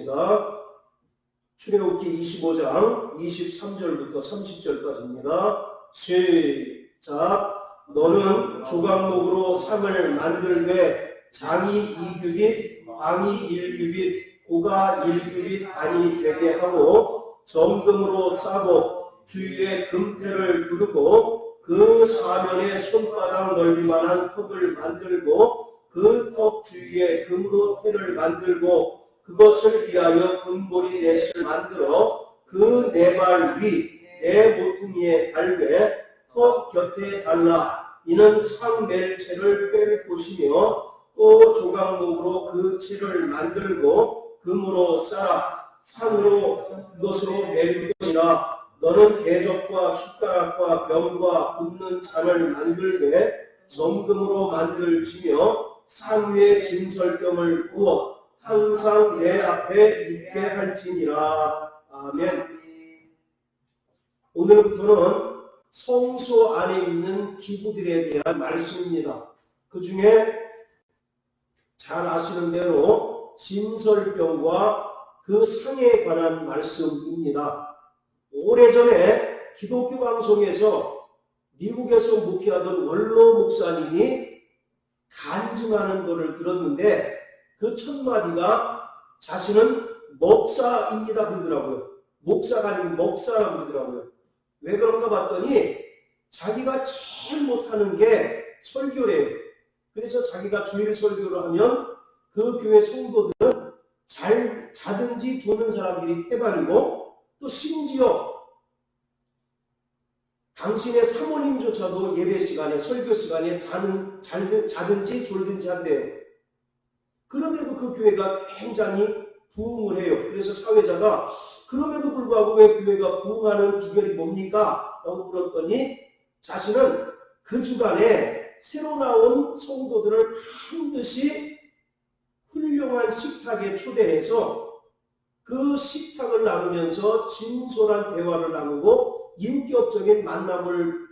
읽어보겠습니다. 출애굽기 25장 23절부터 30절까지입니다. 시작. 너는 조각목으로 상을 만들되 장이 2규빗, 방이 1규빗, 고가 1규빗 안이 되게 하고 정금으로 싸고 주위에 금패를 두르고 그 사면에 손바닥 넓이만한 턱을 만들고 그 턱 주위에 금으로 패를 만들고 그것을 위하여 금보리 넷을 만들어 그 네 발 위 네 모퉁이에 달되 턱 곁에 달라. 이는 상 멜 채를 뺄 곳이며 또 조각목으로 그 채를 만들고 금으로 싸라. 상으로 그것으로 멜 것이라. 너는 대접과 숟가락과 병과 굽는 잔을 만들되 정금으로 만들지며 상 위에 진설병을 부어 항상 내 앞에 있게 할지니라. 아멘. 오늘부터는 성소 안에 있는 기구들에 대한 말씀입니다. 그 중에 잘 아시는 대로 진설병과 그 상에 관한 말씀입니다. 오래전에 기독교 방송에서 미국에서 목회하던 원로 목사님이 간증하는 것을 들었는데 그 첫 마디가 자신은 목사입니다 그러더라고요. 목사가 아닌 목사라고 그러더라고요. 왜 그런가 봤더니 자기가 제일 못하는 게 설교래요. 그래서 자기가 주일 설교를 하면 그 교회 성도들은 잘 자든지 조는 사람들이 태반이고 또 심지어 당신의 사모님조차도 예배 시간에 설교 시간에 자든지 졸든지 한대요. 그런데도 그 교회가 굉장히 부흥을 해요. 그래서 사회자가 그럼에도 불구하고 왜 교회가 부흥하는 비결이 뭡니까? 라고 물었더니 자신은 그 주간에 새로 나온 성도들을 반드시 훌륭한 식탁에 초대해서 그 식탁을 나누면서 진솔한 대화를 나누고 인격적인 만남을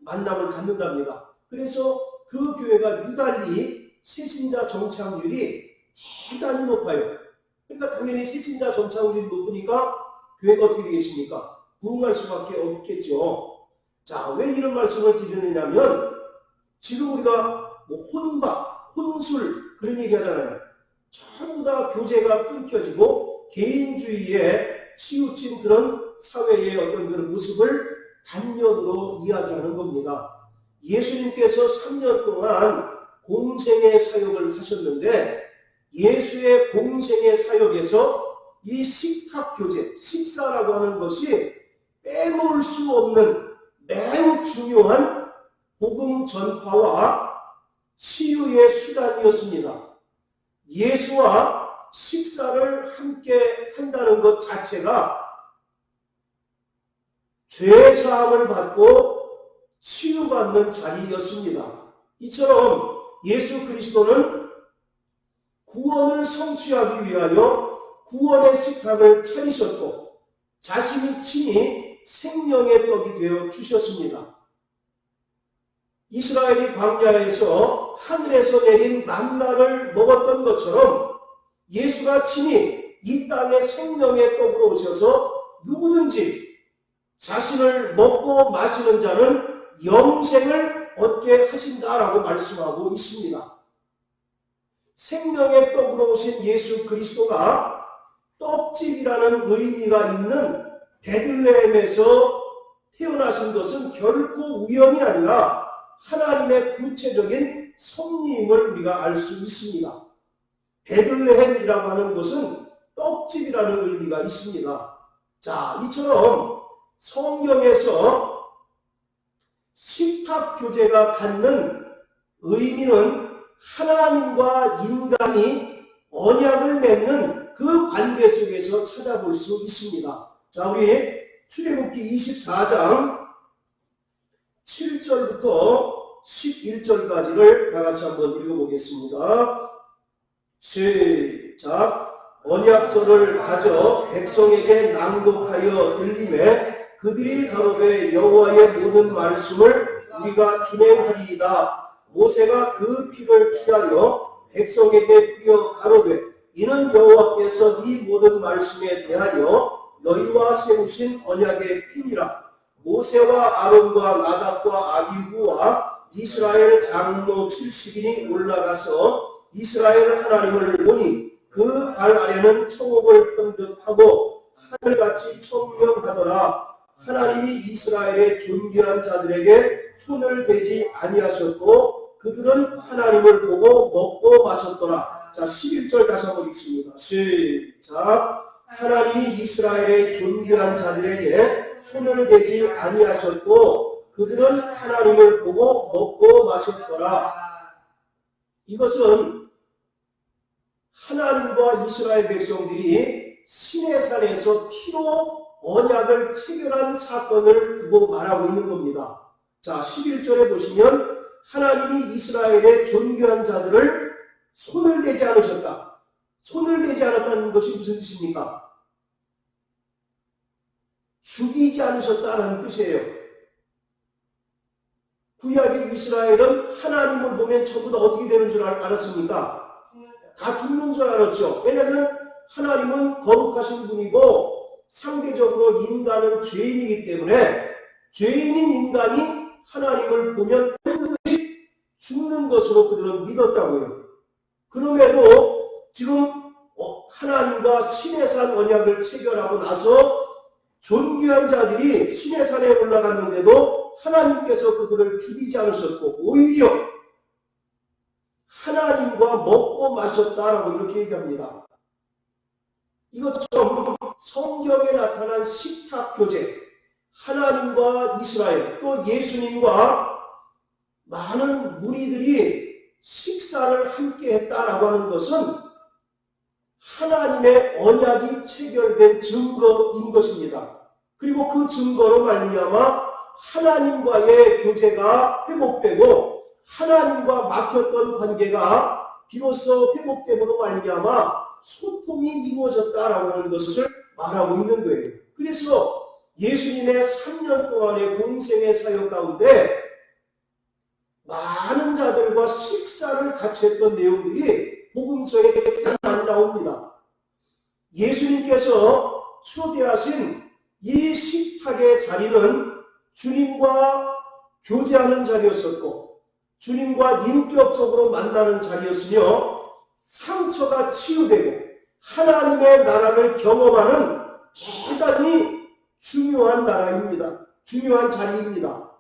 갖는답니다. 그래서 그 교회가 유달리 새신자 정착률이 대단히 높아요. 그러니까 당연히 새신자 정착률이 높으니까 교회가 어떻게 되겠습니까? 부흥할 수밖에 없겠죠. 자, 왜 이런 말씀을 드리느냐면 지금 우리가 혼밥, 혼술 그런 얘기 하잖아요. 전부 다 교제가 끊겨지고 개인주의에 치우친 그런 사회의 어떤 그런 모습을 단면으로 이야기하는 겁니다. 예수님께서 3년 동안 공생의 사역을 하셨는데 예수의 공생의 사역에서 이 식탁 교제, 식사라고 하는 것이 빼놓을 수 없는 매우 중요한 복음 전파와 치유의 수단이었습니다. 예수와 식사를 함께 한다는 것 자체가 죄사함을 받고 치유받는 자리였습니다. 이처럼 예수 그리스도는 구원을 성취하기 위하여 구원의 식탁을 차리셨고 자신이 친히 생명의 떡이 되어 주셨습니다. 이스라엘이 광야에서 하늘에서 내린 만나를 먹었던 것처럼 예수가 친히 이 땅에 생명의 떡으로 오셔서 누구든지 자신을 먹고 마시는 자는 영생을 얻게 하신다라고 말씀하고 있습니다. 생명의 떡으로 오신 예수 그리스도가 떡집이라는 의미가 있는 베들레헴에서 태어나신 것은 결코 우연이 아니라 하나님의 구체적인 섭리임을 우리가 알 수 있습니다. 베들레헴이라고 하는 것은 떡집이라는 의미가 있습니다. 자, 이처럼 성경에서 식탁 교제가 갖는 의미는 하나님과 인간이 언약을 맺는 그 관계 속에서 찾아볼 수 있습니다. 자, 우리 출애굽기 24장 7절부터 11절까지를 다 같이 한번 읽어보겠습니다. 시작. 언약서를 가져 백성에게 낭독하여 들리매 그들이 가로되 여호와의 모든 말씀을 우리가 준행하리이다. 모세가 그 피를 취하여 백성에게 뿌려 가로되 이는 여호와께서 네 모든 말씀에 대하여 너희와 세우신 언약의 피니라. 모세와 아론과 나답과 아비후와 이스라엘 장로 70인이 올라가서 이스라엘 하나님을 보니 그 발 아래는 청옥을 편듯하고 하늘같이 청명하더라. 하나님이 이스라엘의 존귀한 자들에게 손을 대지 아니하셨고 그들은 하나님을 보고 먹고 마셨더라. 자, 11절 다시 한번 읽습니다. 시작. 하나님이 이스라엘의 존귀한 자들에게 손을 대지 아니하셨고 그들은 하나님을 보고 먹고 마셨더라. 이것은 하나님과 이스라엘 백성들이 시내산에서 피로 언약을 체결한 사건을 두고 말하고 있는 겁니다. 자, 11절에 보시면 하나님이 이스라엘의 존귀한 자들을 손을 대지 않으셨다. 손을 대지 않았다는 것이 무슨 뜻입니까? 죽이지 않으셨다는 뜻이에요. 구약의 이스라엘은 하나님을 보면 전부 다 어떻게 되는 줄 알았습니까? 다 죽는 줄 알았죠. 왜냐하면 하나님은 거룩하신 분이고 상대적으로 인간은 죄인이기 때문에 죄인인 인간이 하나님을 보면 반드시 죽는 것으로 그들은 믿었다고요. 그럼에도 지금 하나님과 시내산 언약을 체결하고 나서 존귀한 자들이 시내산에 올라갔는데도 하나님께서 그들을 죽이지 않으셨고 오히려 하나님과 먹고 마셨다라고 이렇게 얘기합니다. 이것처럼 성경에 나타난 식탁 교제, 하나님과 이스라엘 또 예수님과 많은 무리들이 식사를 함께 했다라고 하는 것은 하나님의 언약이 체결된 증거인 것입니다. 그리고 그 증거로 말미암아 하나님과의 교제가 회복되고 하나님과 막혔던 관계가 비로소 회복됨으로 말미암아 소통이 이루어졌다라고 하는 것을 말하고 있는 거예요. 그래서 예수님의 3년 동안의 공생의 사역 가운데 많은 자들과 식사를 같이 했던 내용들이 복음서에 많이 나옵니다. 예수님께서 초대하신 이 식탁의 자리는 주님과 교제하는 자리였었고 주님과 인격적으로 만나는 자리였으며 상처가 치유되고 하나님의 나라를 경험하는 대단히 중요한 나라입니다. 중요한 자리입니다.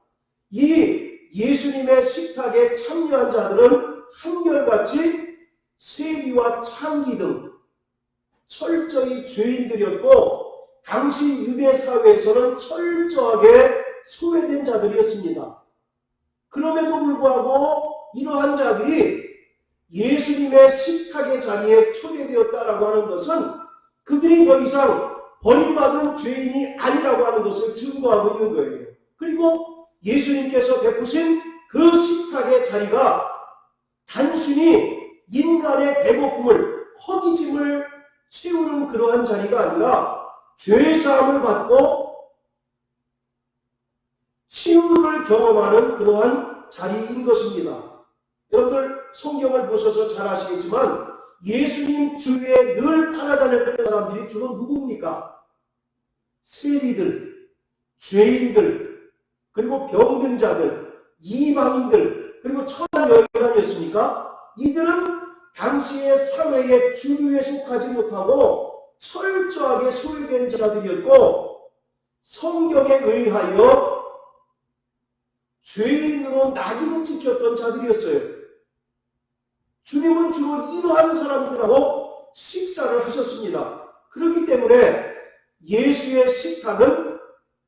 이 예수님의 식탁에 참여한 자들은 한결같이 세리와 창기 등 철저히 죄인들이었고 당시 유대 사회에서는 철저하게 소외된 자들이었습니다. 그럼에도 불구하고 이러한 자들이 예수님의 식탁의 자리에 초대되었다라고 하는 것은 그들이 더 이상 버림받은 죄인이 아니라고 하는 것을 증거하고 있는 거예요. 그리고 예수님께서 베푸신 그 식탁의 자리가 단순히 인간의 배고픔을 허기짐을 채우는 그러한 자리가 아니라 죄사함을 받고 치유를 경험하는 그러한 자리인 것입니다. 여러분들 성경을 보셔서 잘 아시겠지만 예수님 주위에 늘 따라다녔던 사람들이 주로 누굽니까? 세리들, 죄인들, 그리고 병든 자들, 이방인들, 그리고 천한 여인이 아니었습니까? 이들은 당시의 사회의 주류에 속하지 못하고 철저하게 소외된 자들이었고 성경에 의하여 죄인으로 낙인 찍혔던 자들이었어요. 주님은 주로 이러한 사람들하고 식사를 하셨습니다. 그렇기 때문에 예수의 식탁은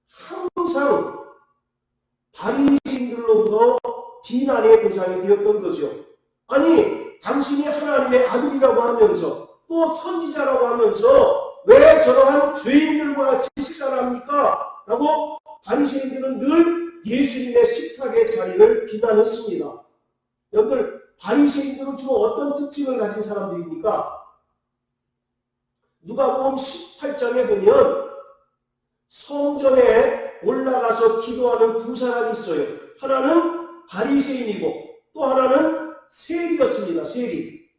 항상 바리새인들로부터 비난의 대상이 되었던 거죠. 아니, 당신이 하나님의 아들이라고 하면서 또 선지자라고 하면서 왜 저러한 죄인들과 같이 식사를 합니까? 라고 바리새인들은 늘 예수님의 식탁의 자리를 비난했습니다. 여러분들, 바리새인들은 주로 어떤 특징을 가진 사람들입니까? 누가복음 18장에 보면 성전에 올라가서 기도하는 두 사람이 있어요. 하나는 바리새인이고 또 하나는 세리였습니다. 세리.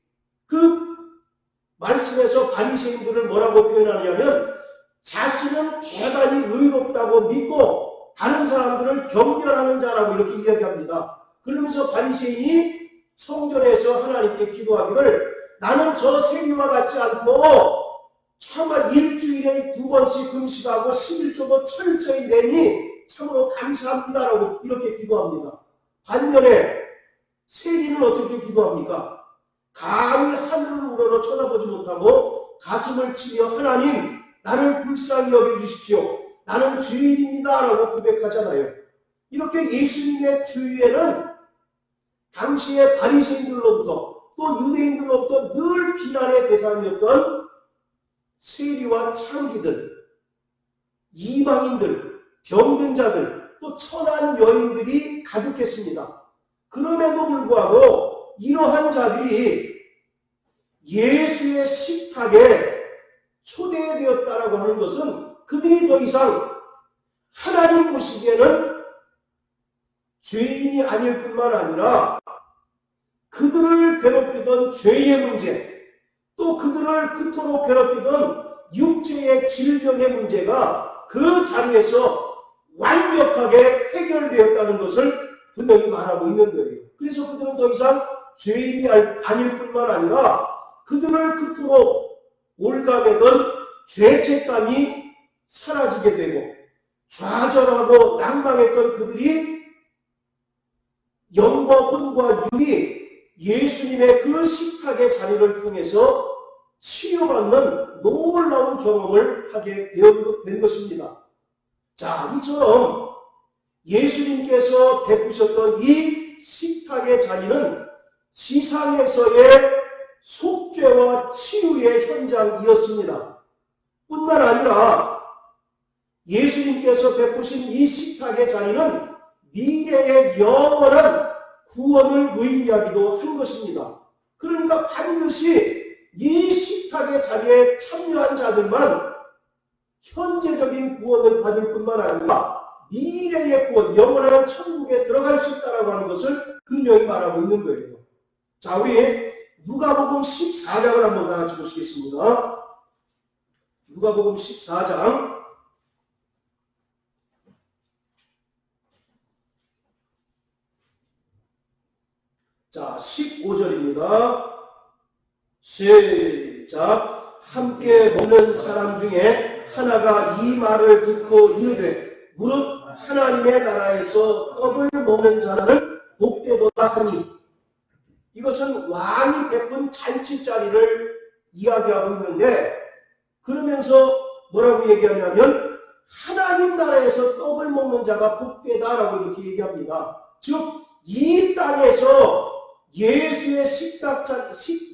그 말씀에서 바리새인들을 뭐라고 표현하냐면 자신은 대단히 의롭다고 믿고 다른 사람들을 경멸하는 자라고 이렇게 이야기합니다. 그러면서 바리새인이 성전에서 하나님께 기도하기를 나는 저 세리와 같지 않고 참아 일주일에 2번씩 금식하고 11조도 철저히 내니 참으로 감사합니다라고 이렇게 기도합니다. 반면에 세리는 어떻게 기도합니까? 감히 하늘을 우러러 쳐다보지 못하고 가슴을 치며 하나님 나를 불쌍히 여겨주십시오. 나는 죄인입니다 라고 고백하잖아요. 이렇게 예수님의 주위에는 당시의 바리새인들로부터 또 유대인들로부터 늘 비난의 대상이었던 세리와 창기들, 이방인들, 병든 자들, 또 천한 여인들이 가득했습니다. 그럼에도 불구하고 이러한 자들이 예수의 식탁에 초대되었다라고 하는 것은 그들이 더 이상 하나님 보시기에는 죄인이 아닐 뿐만 아니라 그들을 괴롭히던 죄의 문제, 또 그들을 그토록 괴롭히던 육체의 질병의 문제가 그 자리에서 완벽하게 해결되었다는 것을 분명히 말하고 있는 거예요. 그래서 그들은 더 이상 죄인이 아닐 뿐만 아니라 그들을 그토록 올가매던 죄책감이 사라지게 되고 좌절하고 낭망했던 그들이 영과 혼과 육이 예수님의 그 식탁의 자리를 통해서 치유받는 놀라운 경험을 하게 된 것입니다. 자, 이처럼 예수님께서 베푸셨던 이 식탁의 자리는 지상에서의 속죄와 치유의 현장이었습니다. 뿐만 아니라 예수님께서 베푸신 이 식탁의 자리는 미래의 영원한 구원을 의미하기도 한 것입니다. 그러니까 반드시 이 식탁의 자리에 참여한 자들만 현재적인 구원을 받을 뿐만 아니라 미래의 구원, 영원한 천국에 들어갈 수 있다고 하는 것을 분명히 말하고 있는 거예요. 자, 우리 누가복음 14장을 한번 다 같이 보시겠습니다. 누가복음 14장 자, 15절입니다. 시작. 함께 먹는 사람 중에 하나가 이 말을 듣고 이르되 무릇 하나님의 나라에서 떡을 먹는 자는 복되도다 하니, 이것은 왕이 베푼 잔치자리를 이야기하고 있는데, 그러면서 뭐라고 얘기하냐면 하나님 나라에서 떡을 먹는 자가 복되다라고 이렇게 얘기합니다. 즉 이 땅에서 예수의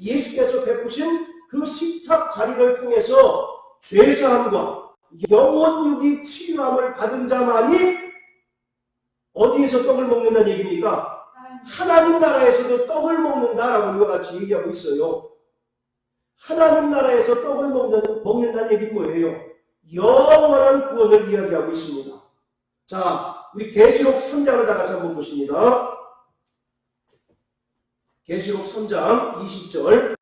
예수께서 베푸신 그 식탁 자리를 통해서 죄사함과 영혼육이 치유함을 받은 자만이 어디에서 떡을 먹는다는 얘기입니까? 하나님 나라에서도 떡을 먹는다라고 이와 같이 얘기하고 있어요. 하나님 나라에서 떡을 먹는다는 얘기는 뭐예요? 영원한 구원을 이야기하고 있습니다. 자, 우리 계시록 3장을 다 같이 한번 보십니다. 계시록 3장 20절.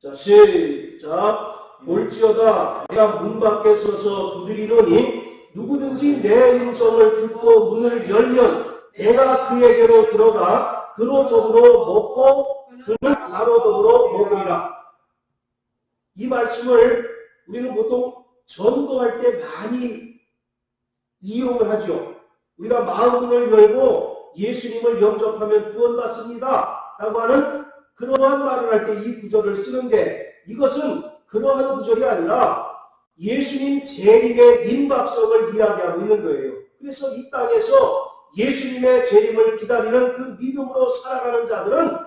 자, 시작. 볼지어다 내가 문 밖에 서서 두드리노니 누구든지 내 음성을 듣고 문을 열면 내가 그에게로 들어가 그로 더불어 먹고 그는 나로 더불어 먹으리라. 이 말씀을 우리는 보통 전도할 때 많이 이용을 하죠. 우리가 마음문을 열고 예수님을 영접하면 구원받습니다 라고 하는 그러한 말을 할 때 이 구절을 쓰는데, 이것은 그러한 구절이 아니라 예수님 재림의 임박성을 이야기하고 있는 거예요. 그래서 이 땅에서 예수님의 재림을 기다리는 그 믿음으로 살아가는 자들은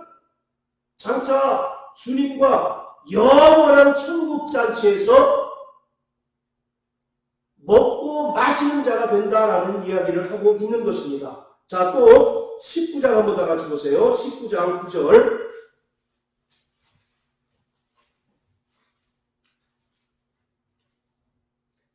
장차 주님과 영원한 천국잔치에서 먹고 마시는 자가 된다라는 이야기를 하고 있는 것입니다. 자, 또 19장 한번 다 같이 보세요. 19장 9절.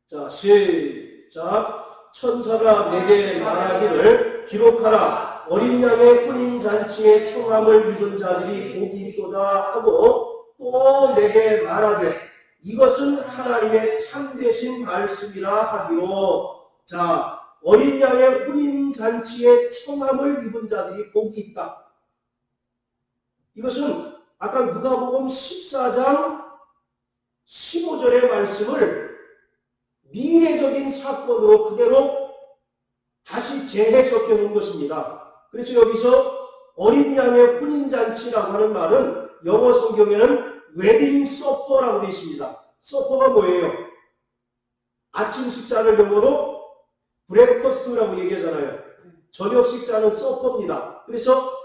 자, 시작. 천사가 내게 말하기를 기록하라. 어린 양의 혼인잔치에 청함을 입은 자들이 복이 있도다 하고 또 내게 말하되 이것은 하나님의 참되신 말씀이라 하기로. 자, 어린 양의 혼인잔치에 청함을 입은 자들이 복이 있다. 이것은 아까 누가복음 14장 15절의 말씀을 미래적인 사건으로 그대로 다시 재해석해 놓은 것입니다. 그래서 여기서 어린 양의 혼인잔치라고 하는 말은 영어 성경에는 웨딩 서퍼라고 되어 있습니다. 서퍼가 뭐예요? 아침 식사를 영어로 브레이크퍼스트라고 얘기하잖아요. 저녁 식사는 서퍼입니다. 그래서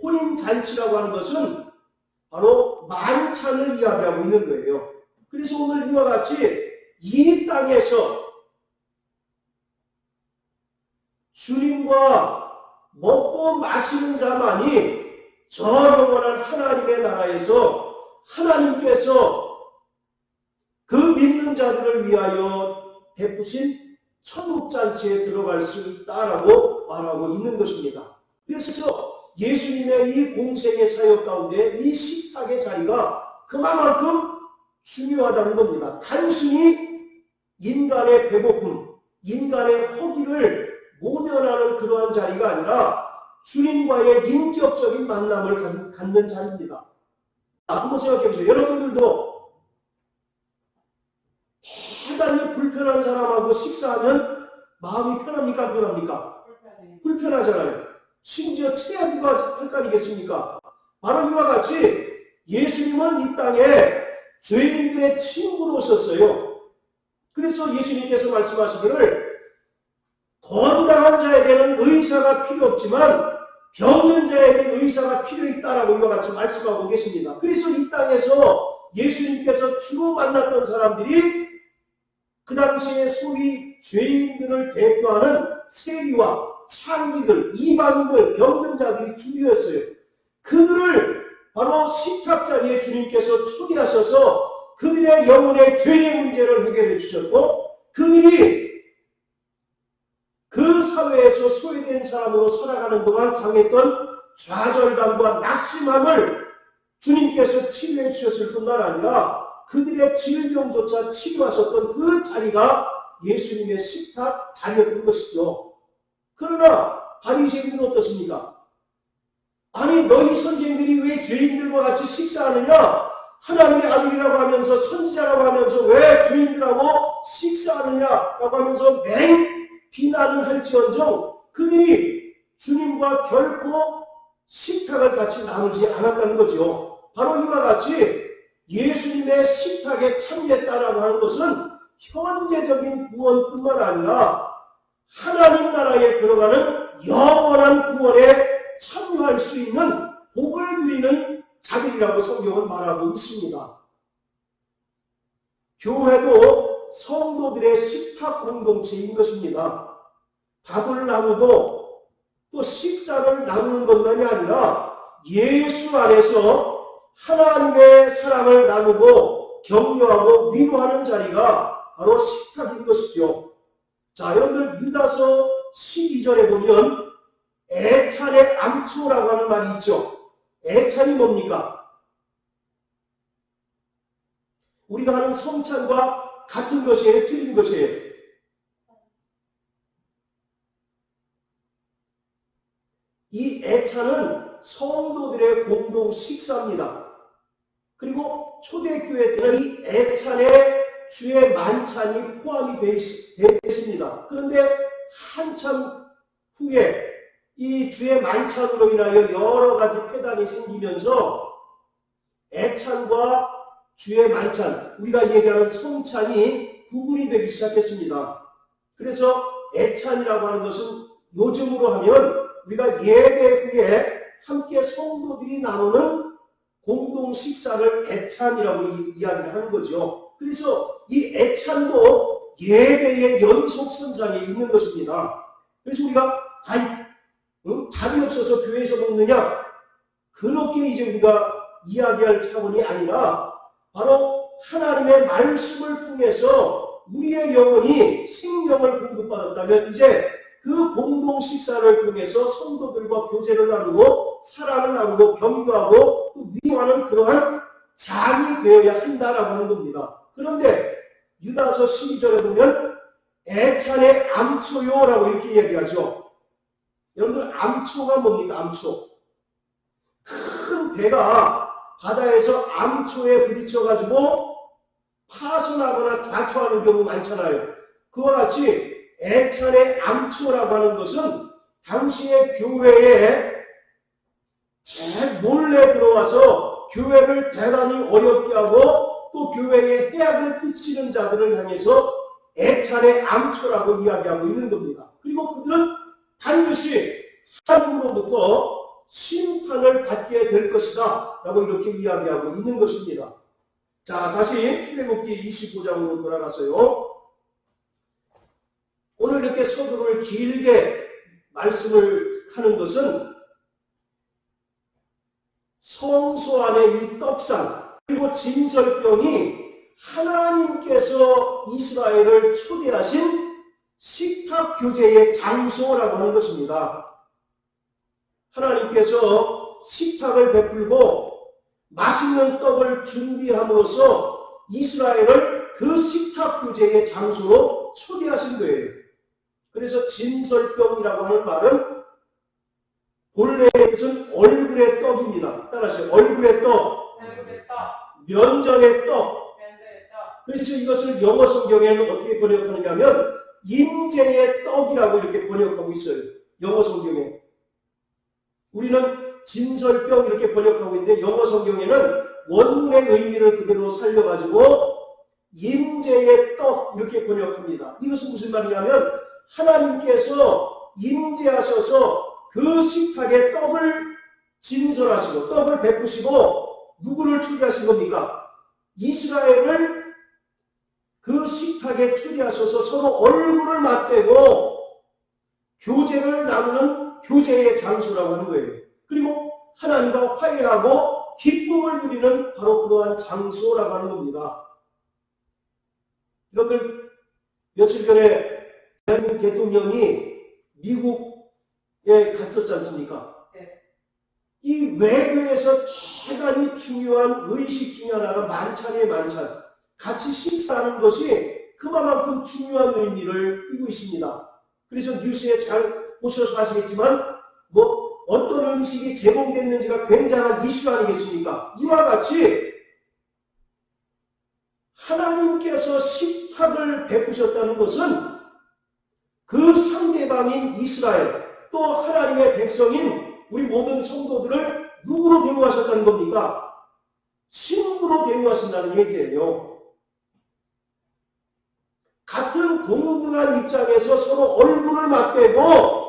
혼인잔치라고 하는 것은 바로 만찬을 이야기하고 있는 거예요. 그래서 오늘 이와 같이 이 땅에서 주님과 먹고 마시는 자만이 저 영원한 하나님의 나라에서 하나님께서 그 믿는 자들을 위하여 베푸신 천국잔치에 들어갈 수 있다라고 말하고 있는 것입니다. 그래서 예수님의 이 공생의 사역 가운데 이 식탁의 자리가 그만큼 중요하다는 겁니다. 단순히 인간의 배고픔, 인간의 허기를 모면하는 그러한 자리가 아니라 주님과의 인격적인 만남을 갖는 자리입니다. 한번 생각해 보세요. 여러분들도 대단히 불편한 사람하고 식사하면 마음이 편합니까? 안 편합니까? 불편하잖아요. 심지어 체하기가 할 거 아니겠습니까? 바로 이와 같이 예수님은 이 땅에 죄인들의 친구로 오셨어요. 그래서 예수님께서 말씀하시기를 건강한 자에게는 의사가 필요 없지만 병든 자에게는 의사가 필요 있다라고 이와 같이 말씀하고 계십니다. 그래서 이 땅에서 예수님께서 주로 만났던 사람들이 그 당시에 소위 죄인들을 대표하는 세리와 창기들, 이방인들, 병든 자들이 주류였어요. 그들을 바로 식탁 자리에 주님께서 초대하셔서 그들의 영혼의 죄의 문제를 해결해 주셨고 그들이 그 사회에서 소외된 사람으로 살아가는 동안 당했던 좌절감과 낙심함을 주님께서 치료해 주셨을 뿐만 아니라 그들의 질병조차 치료하셨던 그 자리가 예수님의 식탁 자리였던 것이죠. 그러나 바리새인들은 어떻습니까? 아니 너희 선생들이 왜 죄인들과 같이 식사하느냐? 하나님의 아들이라고 하면서 선지자라고 하면서 왜 죄인들하고 식사하느냐라고 하면서 맹 비난을 할지언정 그들이 주님과 결코 식탁을 같이 나누지 않았다는 거죠. 바로 이와 같이 예수님의 식탁에 참여했다라고 하는 것은 현재적인 구원뿐만 아니라 하나님 나라에 들어가는 영원한 구원에 참여할 수 있는 복을 누리는 자들이라고 성경은 말하고 있습니다. 교회도 성도들의 식탁 공동체인 것입니다. 밥을 나누고 또 식사를 나누는 것만이 아니라 예수 안에서 하나님의 사랑을 나누고 격려하고 위로하는 자리가 바로 식탁인 것이죠. 자, 여러분들 유다서 12절에 보면 애찬의 암초라고 하는 말이 있죠. 애찬이 뭡니까? 우리가 하는 성찬과 같은 것이에요? 틀린 것이에요? 이 애찬은 성도들의 공동 식사입니다. 그리고 초대교회 때는 이 애찬에 주의 만찬이 포함이 되어 있습니다. 그런데 한참 후에 이 주의 만찬으로 인하여 여러 가지 폐단이 생기면서 애찬과 주의 만찬, 우리가 얘기하는 성찬이 구분이 되기 시작했습니다. 그래서 애찬이라고 하는 것은 요즘으로 하면 우리가 예배 후에 함께 성도들이 나누는 공동 식사를 애찬이라고 이야기를 하는 거죠. 그래서 이 애찬도 예배의 연속선상에 있는 것입니다. 그래서 우리가 밥이 없어서 교회에서 먹느냐? 그렇게 이제 우리가 이야기할 차원이 아니라 바로 하나님의 말씀을 통해서 우리의 영혼이 생명을 공급받았다면 이제 그 공동 식사를 통해서 성도들과 교제를 나누고 사랑을 나누고 격려하고 또 위로하는 그러한 장이 되어야 한다라고 하는 겁니다. 그런데 유다서 12절에 보면 애찬의 암초요라고 이렇게 이야기하죠. 여러분들 암초가 뭡니까? 암초. 큰 배가 바다에서 암초에 부딪혀가지고 파손하거나 좌초하는 경우 많잖아요. 그와 같이 애찬의 암초라고 하는 것은 당시의 교회에 몰래 들어와서 교회를 대단히 어렵게 하고 또 교회에 해악을 끼치는 자들을 향해서 애찬의 암초라고 이야기하고 있는 겁니다. 그리고 그들은 반드시 하나님으로부터 심판을 받게 될 것이다 라고 이렇게 이야기하고 있는 것입니다. 자, 다시 출애굽기 25장으로 돌아가서요. 오늘 이렇게 서두를 길게 말씀을 하는 것은 성소 안에 이 떡상 그리고 진설병이 하나님께서 이스라엘을 초대하신 식탁 교제의 장소라고 하는 것입니다. 하나님께서 식탁을 베풀고 맛있는 떡을 준비함으로써 이스라엘을 그 식탁 교제의 장소로 초대하신 거예요. 그래서 진설병이라고 하는 말은 본래의 뜻은 얼굴의 떡입니다. 따라하세요. 얼굴의 떡. 면전의 떡. 그래서 이것을 영어 성경에는 어떻게 번역하느냐면 임재의 떡이라고 이렇게 번역하고 있어요. 영어 성경에. 우리는 진설병 이렇게 번역하고 있는데 영어 성경에는 원문의 의미를 그대로 살려가지고 임재의 떡 이렇게 번역합니다. 이것은 무슨 말이냐면 하나님께서 임재하셔서 그 식탁에 떡을 진설하시고 떡을 베푸시고 누구를 초대하신 겁니까? 이스라엘을 그 식탁에 초대하셔서 서로 얼굴을 맞대고 교제를 나누는 교제의 장소라고 하는 거예요. 그리고 하나님과 화해하고 기쁨을 누리는 바로 그러한 장소라고 하는 겁니다. 여러분들 며칠 전에 대한민국 대통령이 미국에 갔었지 않습니까? 네. 이 외교에서 대단히 중요한 의식 중에 하나가 만찬이에요. 만찬. 같이 식사하는 것이 그만큼 중요한 의미를 띠고 있습니다. 그래서 뉴스에 잘 보셔서 아시겠지만 어떤 음식이 제공됐는지가 굉장한 이슈 아니겠습니까? 이와 같이 하나님께서 식탁을 베푸셨다는 것은 그 상대방인 이스라엘 또 하나님의 백성인 우리 모든 성도들을 누구로 대우하셨다는 겁니까? 친구로 대우하신다는 얘기예요. 같은 동등한 입장에서 서로 얼굴을 맞대고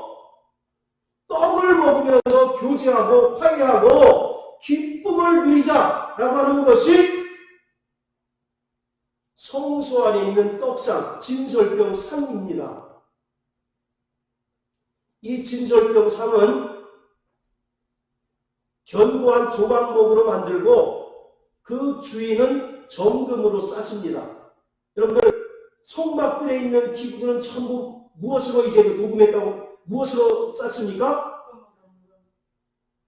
떡을 먹으면서 교제하고 화해하고 기쁨을 누리자라고 하는 것이 성소 안에 있는 떡상, 진설병 상입니다. 이 진설병 상은 견고한 조각목으로 만들고 그 주인은 정금으로 쌌습니다. 여러분들 성막들에 있는 기구들은 전부 무엇으로 이제 도금했다고 무엇으로 쌌습니까?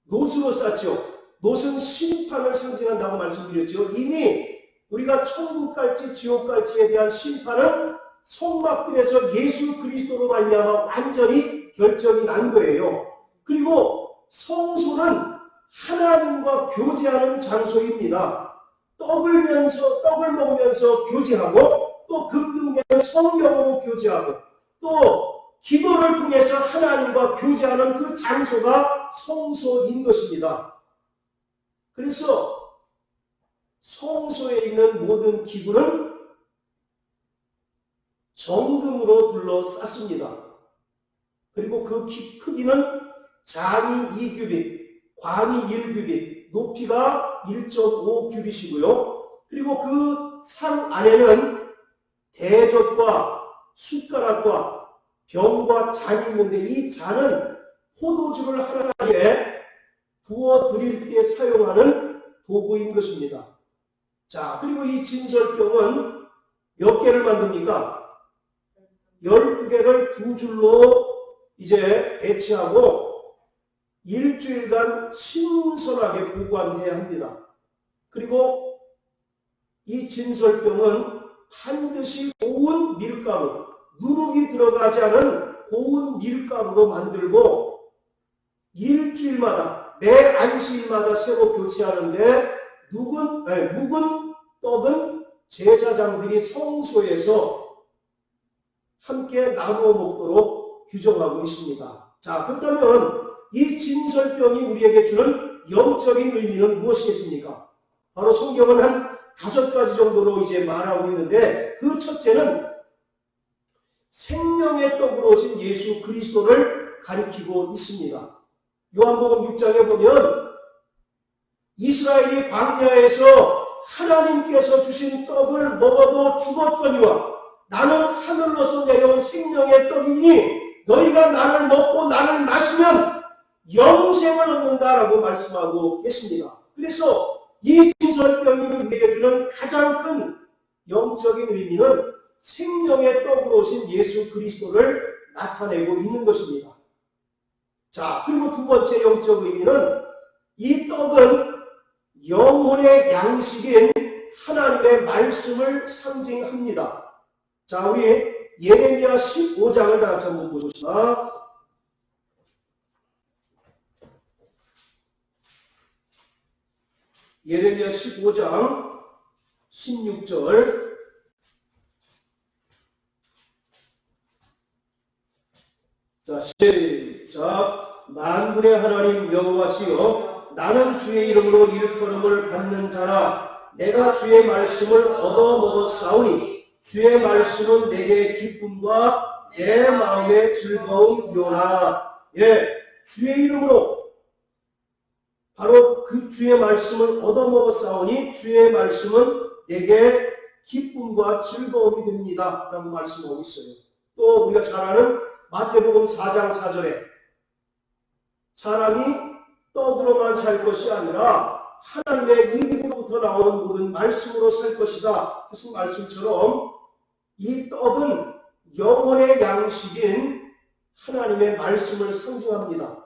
놋으로 쌌죠. 놋은 심판을 상징한다고 말씀드렸죠. 이미 우리가 천국 갈지 지옥 갈지에 대한 심판은 성막들에서 예수 그리스도로 말미암아 완전히 결정이 난 거예요. 그리고 성소는 하나님과 교제하는 장소입니다. 떡을 먹으면서 교제하고 또 금등면 성령으로 교제하고 또 기도를 통해서 하나님과 교제하는 그 장소가 성소인 것입니다. 그래서 성소에 있는 모든 기구는 정금으로 둘러쌌습니다. 그리고 그 크기는 장이 2규빗, 관이 1규빗, 높이가 1.5규빗이고요. 그리고 그 상 안에는 대접과 숟가락과 병과 잔이 있는데 이 잔은 포도주를 하나님께 부어 드릴 때 사용하는 도구인 것입니다. 자, 그리고 이 진설병은 몇 개를 만듭니까? 12개를 두 줄로 이제 배치하고 일주일간 신선하게 보관해야 합니다. 그리고 이 진설병은 반드시 고운 밀가루, 누룩이 들어가지 않은 고운 밀가루로 만들고 일주일마다, 매 안식일마다 새로 교체하는데 묵은 떡은 제사장들이 성소에서 함께 나누어 먹도록 규정하고 있습니다. 자, 그렇다면 이 진설병이 우리에게 주는 영적인 의미는 무엇이겠습니까? 바로 성경은 한 5가지 정도로 이제 말하고 있는데, 그 첫째는 생명의 떡으로 오신 예수 그리스도를 가리키고 있습니다. 요한복음 6장에 보면 이스라엘이 광야에서 하나님께서 주신 떡을 먹어도 죽었거니와 나는 하늘로서 내려온 생명의 떡이니 너희가 나를 먹고 나를 마시면 영생을 얻는다라고 말씀하고 계십니다. 그래서 이 진설병이 우리에게 주는 가장 큰 영적인 의미는 생명의 떡으로 오신 예수 그리스도를 나타내고 있는 것입니다. 자, 그리고 두 번째 영적 의미는 이 떡은 영혼의 양식인 하나님의 말씀을 상징합니다. 자, 우리 예레미야 15장을 다 같이 한번 보십시다. 예레미야 15장 16절. 자, 시작. 만군의 하나님 여호와시여, 나는 주의 이름으로 일컬음을 받는 자라. 내가 주의 말씀을 얻어 먹었사오니 주의 말씀은 내게 기쁨과 내 마음의 즐거움이오나. 예, 주의 이름으로 바로 그 주의 말씀을 얻어 먹었사오니 주의 말씀은 내게 기쁨과 즐거움이 됩니다 라고 말씀하고 있어요. 또 우리가 잘 아는 마태복음 4장 4절에 사람이 떡으로만 살 것이 아니라 하나님의 입으로부터 나오는 모든 말씀으로 살 것이다. 무슨 말씀처럼 이 떡은 영혼의 양식인 하나님의 말씀을 상징합니다.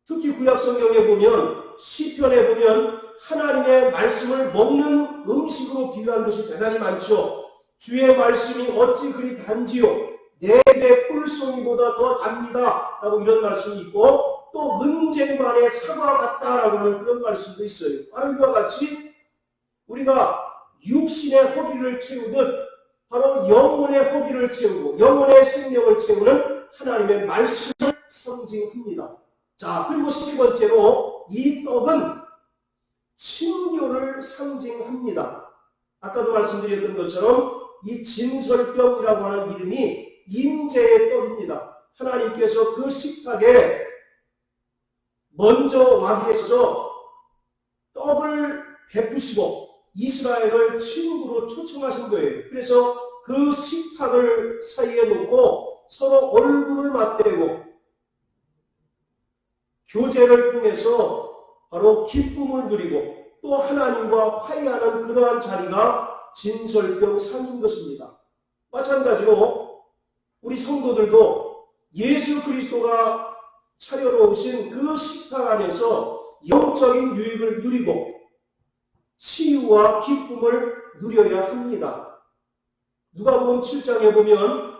특히 구약성경에 보면 시편에 보면 하나님의 말씀을 먹는 음식으로 비유한 것이 대단히 많죠. 주의 말씀이 어찌 그리 단지요 내 입의 꿀송이보다 더 답니다 라고 이런 말씀이 있고, 또 은쟁반의 사과 같다라고 하는 그런 말씀도 있어요. 바로 이와 같이 우리가 육신의 허기를 채우듯 바로 영혼의 허기를 채우고 영혼의 생명을 채우는 하나님의 말씀을 상징합니다. 자, 그리고 세 번째로 이 떡은 신교를 상징합니다. 아까도 말씀드렸던 것처럼 이 진설병이라고 하는 이름이 임재의 떡입니다. 하나님께서 그 식탁에 먼저 와 계셔서 떡을 베푸시고 이스라엘을 친구로 초청하신 거예요. 그래서 그 식탁을 사이에 놓고 서로 얼굴을 맞대고 교제를 통해서 바로 기쁨을 누리고 또 하나님과 화해하는 그러한 자리가 진설병 상인 것입니다. 마찬가지로 우리 성도들도 예수 그리스도가 차려놓으신 그 식탁 안에서 영적인 유익을 누리고 치유와 기쁨을 누려야 합니다. 누가복음 7장에 보면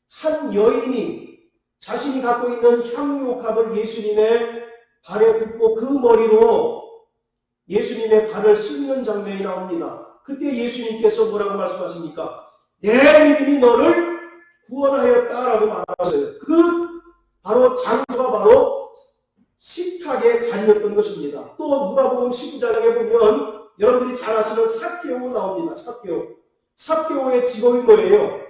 한 여인이 자신이 갖고 있는 향유옥합을 예수님의 발에 붓고 그 머리로 예수님의 발을 씻는 장면이 나옵니다. 그때 예수님께서 뭐라고 말씀하십니까? 내 믿음이 너를 구원하였다라고 말하셨어요. 그 바로 장소가 바로 식탁의 자리였던 것입니다. 또 누가복음 19장에 보면 여러분들이 잘 아시는 삭개오 나옵니다. 삭개오의 직업이 뭐예요?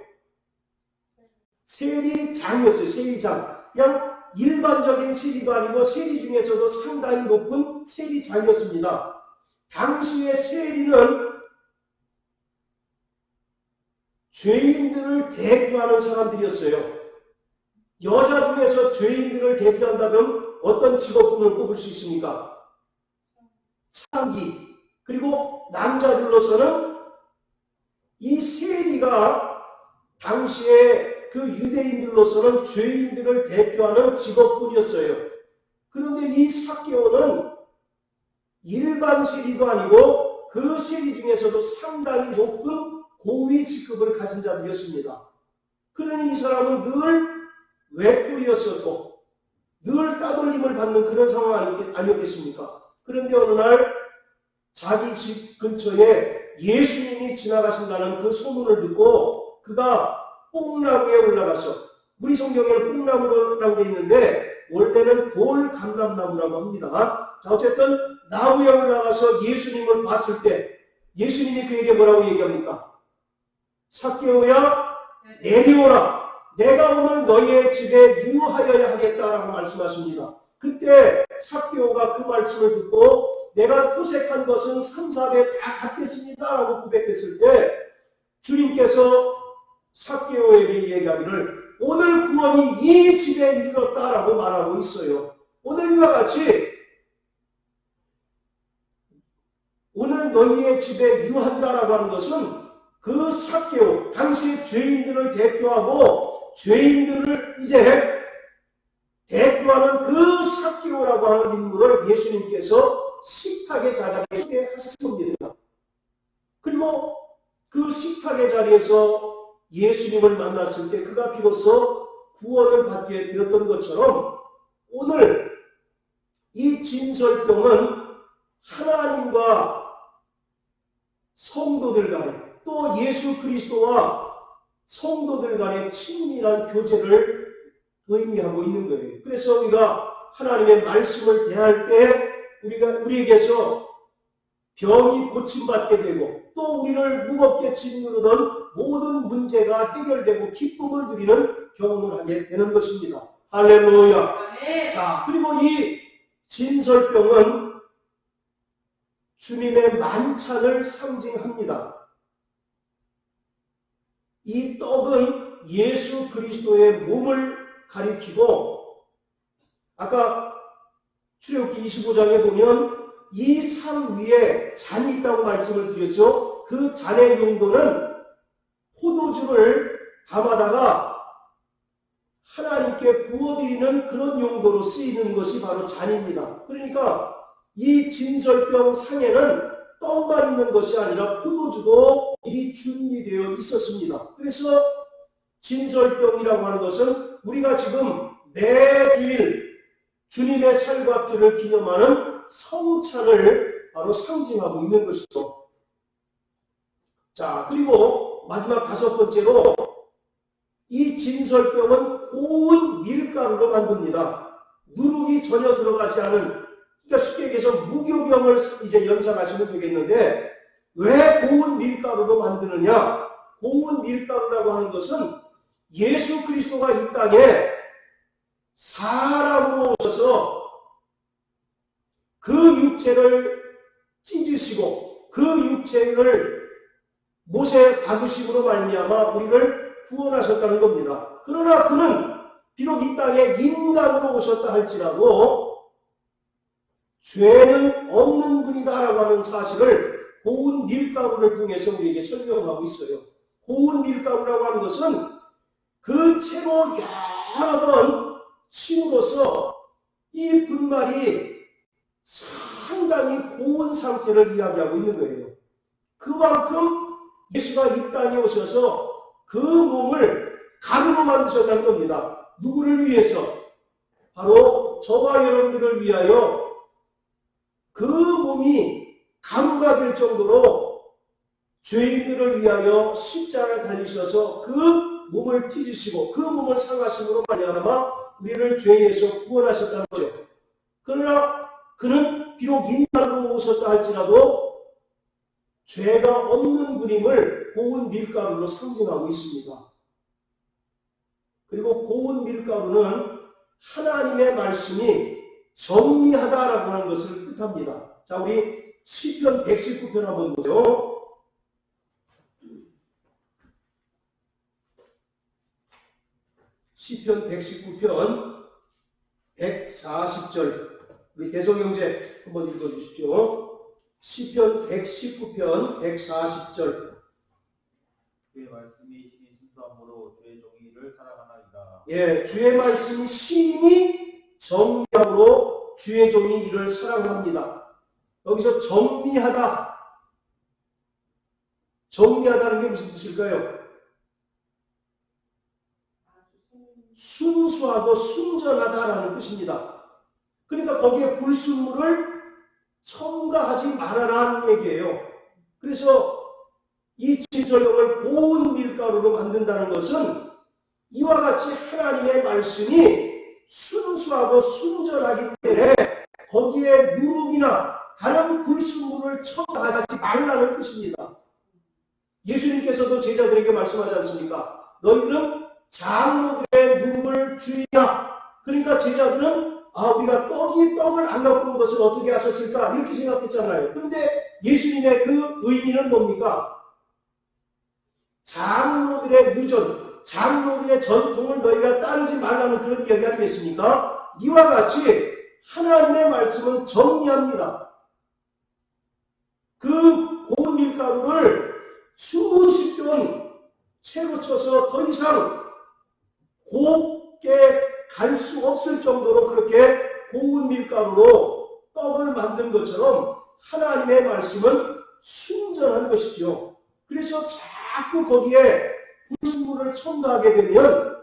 세리장이었어요. 세리장. 그냥 일반적인 세리도 아니고 세리 중에서도 상당히 높은 세리장이었습니다. 당시의 세리는 죄인들을 대표하는 사람들이었어요. 여자 중에서 죄인들을 대표한다면 어떤 직업군을 꼽을 수 있습니까? 창기. 그리고 남자들로서는 이 세리가 당시에 그 유대인들로서는 죄인들을 대표하는 직업군이었어요. 그런데 이 삭개오는 일반 세리도 아니고 그 세리 중에서도 상당히 높은 고위 직급을 가진 자들이었습니다. 그러니 이 사람은 늘 외톨이였었고 늘 따돌림을 받는 그런 상황 아니었겠습니까? 그런데 어느 날 자기 집 근처에 예수님이 지나가신다는 그 소문을 듣고 그가 뽕나무에 올라가서, 우리 성경에는 뽕나무라고 되어 있는데 원래는 돌감람나무라고 합니다. 자, 어쨌든 나무에 올라가서 예수님을 봤을 때 예수님이 그에게 뭐라고 얘기합니까? 삭개오야 내려오라. 내가 오늘 너희의 집에 유하여야 하겠다라고 말씀하십니다. 그때 삭개오가 그 말씀을 듣고 내가 토색한 것은 3, 4배 다 갚겠습니다 라고 고백했을 때 주님께서 삭개오에게 얘기하기를 오늘 구원이 이 집에 이르렀다라고 말하고 있어요. 오늘 이와 같이 오늘 너희의 집에 유한다라고 하는 것은 그 삭개오, 당시 죄인들을 대표하고 죄인들을 이제 대표하는 그 삭개오라고 하는 인물을 예수님께서 식탁의 자리에 소개하신 겁니다. 그리고 그 식탁의 자리에서 예수님을 만났을 때 그가 비로소 구원을 받게 되었던 것처럼 오늘 이 진설병은 하나님과 성도들 간에 또 예수 그리스도와 성도들 간의 친밀한 교제를 의미하고 있는 거예요. 그래서 우리가 하나님의 말씀을 대할 때 우리에게서 병이 고침받게 되고 또 우리를 무겁게 짓누르던 모든 문제가 해결되고 기쁨을 누리는 경험을 하게 되는 것입니다. 할렐루야. 네. 자, 그리고 이 진설병은 주님의 만찬을 상징합니다. 이 떡은 예수 그리스도의 몸을 가리키고 아까 출애굽기 25장에 보면 이 상 위에 잔이 있다고 말씀을 드렸죠. 그 잔의 용도는 포도주를 담아다가 하나님께 부어드리는 그런 용도로 쓰이는 것이 바로 잔입니다. 그러니까 이 진설병 상에는 떡만 있는 것이 아니라 포도주도 미리 준비되어 있었습니다. 그래서 진설병이라고 하는 것은 우리가 지금 매주일 주님의 살과 피를 기념하는 성찬을 바로 상징하고 있는 것이죠. 자, 그리고 마지막 5번째로 이 진설병은 고운 밀가루로 만듭니다. 누룩이 전혀 들어가지 않은, 그러니까 쉽게 얘기해서 무교병을 이제 연상하시면 되겠는데 왜 고운 밀가루로 만드느냐? 고운 밀가루라고 하는 것은 예수 그리스도가 이 땅에 사람으로 오셔서 그 육체를 찢으시고 그 육체를 못에 박으심으로 말미암아 우리를 구원하셨다는 겁니다. 그러나 그는 비록 이 땅에 인간으로 오셨다 할지라도 죄는 없는 분이다라고 하는 사실을 고운 밀가루를 통해서 우리에게 설명하고 있어요. 고운 밀가루라고 하는 것은 그 채로 여러 번 침으로써 이 분말이 상당히 고운 상태를 이야기하고 있는 거예요. 그만큼 예수가 이 땅에 오셔서 그 몸을 가루로 만드셨다는 겁니다. 누구를 위해서? 바로 저와 여러분들을 위하여 그 몸이 가루가 될 정도로 죄인들을 위하여 십자가를 달리셔서 그 몸을 찢으시고 그 몸을 상하심으로 말미암아 우리를 죄에서 구원하셨다는 거죠. 그러나 그는 비록 인간으로 오셨다 할지라도 죄가 없는 그림을 고운 밀가루로 상징하고 있습니다. 그리고 고운 밀가루는 하나님의 말씀이 정리하다라고 하는 것을 뜻합니다. 자, 우리 시편 119편 한번 보세요. 시편 119편 140절 우리 대성형제 한번 읽어주십시오. 시편 119편 140절 주의 말씀이 신이 신수함으로 주의 정의를 주의 말씀이 심히 정리함으로 주의 종이 이를 사랑합니다. 여기서 정리하다는 게 무슨 뜻일까요? 순수하고 순전하다라는 뜻입니다. 그러니까 거기에 불순물을 첨가하지 말아라는 얘기예요. 그래서 이 진설용을 고운 밀가루로 만든다는 것은 이와 같이 하나님의 말씀이 순수하고 순전하기 때문에 거기에 누룩이나 다른 불순물을 첨가하지 말라는 뜻입니다. 예수님께서도 제자들에게 말씀하지 않습니까? 너희는 장로들의 누룩을 주의하라. 그러니까 제자들은 우리가 떡을 안 갖고 온 것을 어떻게 하셨을까? 이렇게 생각했잖아요. 그런데 예수님의 그 의미는 뭡니까? 장로들의 유전, 장로들의 전통을 너희가 따르지 말라는 그런 이야기 아니겠습니까? 이와 같이 하나님의 말씀은 정리합니다. 그 고운 밀가루를 수십 돈 채로 쳐서 더 이상 곱게 갈 수 없을 정도로 그렇게 고운 밀가루로 떡을 만든 것처럼 하나님의 말씀은 순전한 것이죠. 그래서 자꾸 거기에 불순물을 첨가하게 되면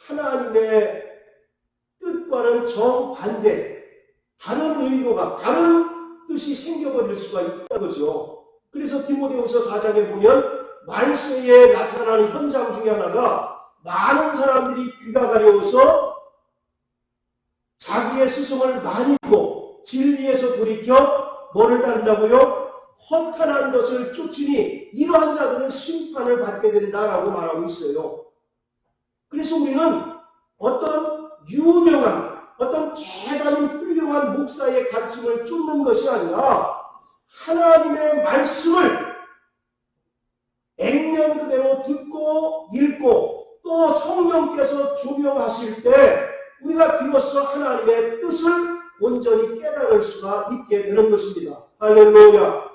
하나님의 뜻과는 정반대, 다른 의도가, 다른 뜻이 생겨버릴 수가 있다는 거죠. 그래서 디모데후서 4장에 보면 말세에 나타나는 현상 중에 하나가 많은 사람들이 귀가 가려워서 자기의 스승을 많이 두고 진리에서 돌이켜 뭐를 따른다고요? 허탄한 것을 쫓으니 이러한 자들은 심판을 받게 된다라고 말하고 있어요. 그래서 우리는 어떤 유명한, 어떤 대단히 훌륭한 목사의 가르침을 쫓는 것이 아니라 하나님의 말씀을 액면 그대로 듣고 읽고 또 성령께서 조명하실 때 우리가 비로소 하나님의 뜻을 온전히 깨달을 수가 있게 되는 것입니다. 할렐루야.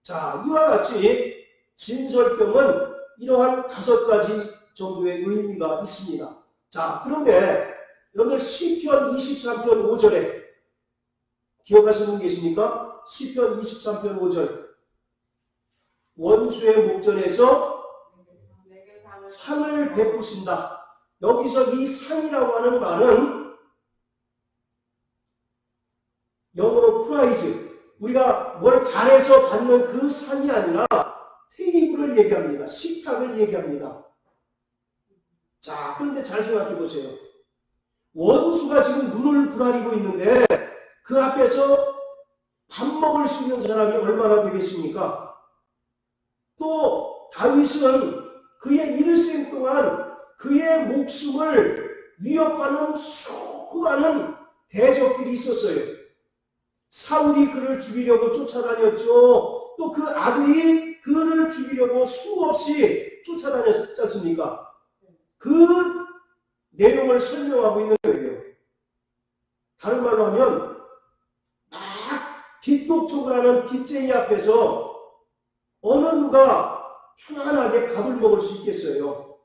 자, 이와 같이 진설병은 이러한 5가지 정도의 의미가 있습니다. 자, 그런데 여러분들 시편 23편 5절에 기억하시는 분 계십니까? 시편 23편 5절 원수의 목전에서 상을 베푸신다. 여기서 이 상이라고 하는 말은 영어로 프라이즈, 우리가 뭘 잘해서 받는 그 상이 아니라 테이블을 얘기합니다. 식탁을 얘기합니다. 자, 그런데 잘 생각해 보세요. 원수가 지금 눈을 부라리고 있는데 그 앞에서 밥 먹을 수 있는 사람이 얼마나 되겠습니까? 또 다윗은 그의 일생 동안 그의 목숨을 위협하는 수많은 대적들이 있었어요. 사울이 그를 죽이려고 쫓아다녔죠. 또 그 아들이 그를 죽이려고 수없이 쫓아다녔지 않습니까? 그 내용을 설명하고 있는 거예요. 다른 말로 하면 막 빚독촉을 하는 빚쟁이 앞에서 어느 누가 편안하게 밥을 먹을 수 있겠어요?